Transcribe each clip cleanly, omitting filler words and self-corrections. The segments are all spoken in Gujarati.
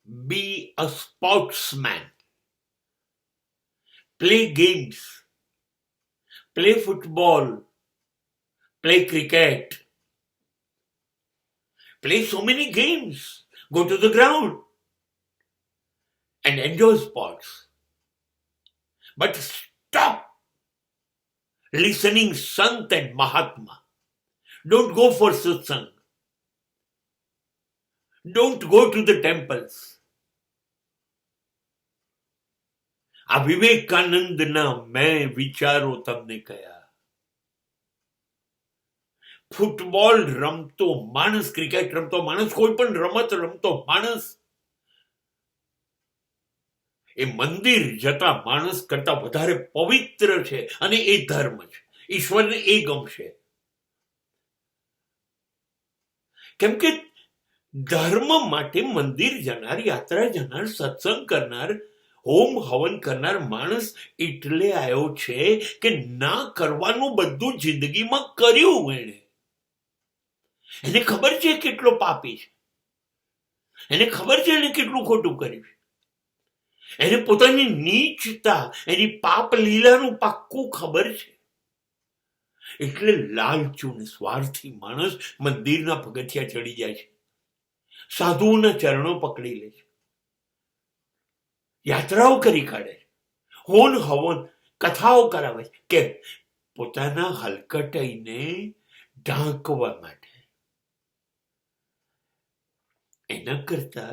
Be a sportsman. Play games. Play football. Play cricket. Play so many games. Go to the ground and enjoy sports. But stop listening Sant and Mahatma. Don't go for satsang. Don't go to the temples. આ વિવેકાનંદના મેં વિચારો તમને કયા. ફૂટબોલ રમતો માણસ, ક્રિકેટ રમતો માણસ, કોઈ પણ રમત રમતો માણસ એ મંદિર જતા માણસ કરતા વધારે પવિત્ર છે અને એ ધર્મ છે. ઈશ્વરને એ ગમશે. કેમ કે ધર્મ માટે મંદિર જનાર, યાત્રા જનાર, સત્સંગ કરનાર, હોમ હવન કરનાર માણસ એટલે આવ્યો છે કે ના કરવાનું બધું જિંદગીમાં કર્યું. એને ખબર છે કેટલો પાપી છે, એને ખબર છે એને કેટલું ખોટું કર્યું છે, એને પોતાની નીચતા, એની પાપ લીલાનું પાક્કું ખબર છે. એટલે લાલચુ ને સ્વાર્થી માણસ મંદિરના પગથિયા ચડી જાય છે, સાધુઓના ચરણો પકડી લે છે, યાત્રાઓ કરી કાઢે છે, હોન હવન કથાઓ કરાવે છે. કે પોતાના હલકટાઈને ઢાંકવા માટે. એના કરતા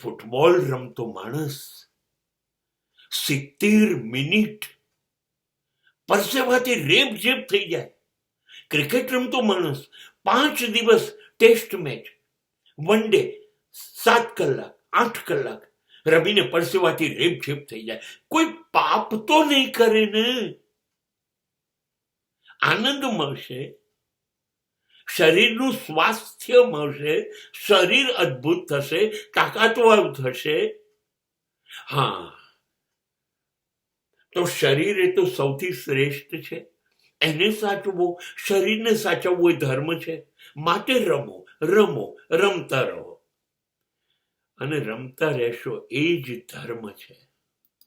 ફૂટબોલ રમતો માણસ 70 મિનિટ પરસેવાથી રેપઝેપ થઈ જાય. ક્રિકેટ રમતો માણસ 5 દિવસ ટેસ્ટ મેચ, વન ડે 7 કલાક 8 કલાક રમીને પરસેવાથી રેપઝેપ થઈ જાય. કોઈ પાપ તો નહીં કરે ને. આનંદ મળશે, શરીરનું સ્વાસ્થ્ય મળશે, શરીર અદ્ભુત થશે, તાકાતવાર થશે. હા, તો શરીર એ તો સૌથી શ્રેષ્ઠ છે, એને સાચવવું, શરીરને સાચવવું એ ધર્મ છે. માટે રમો, રમો, રમતા રહો અને રમતા રહેશો, એ જ ધર્મ છે.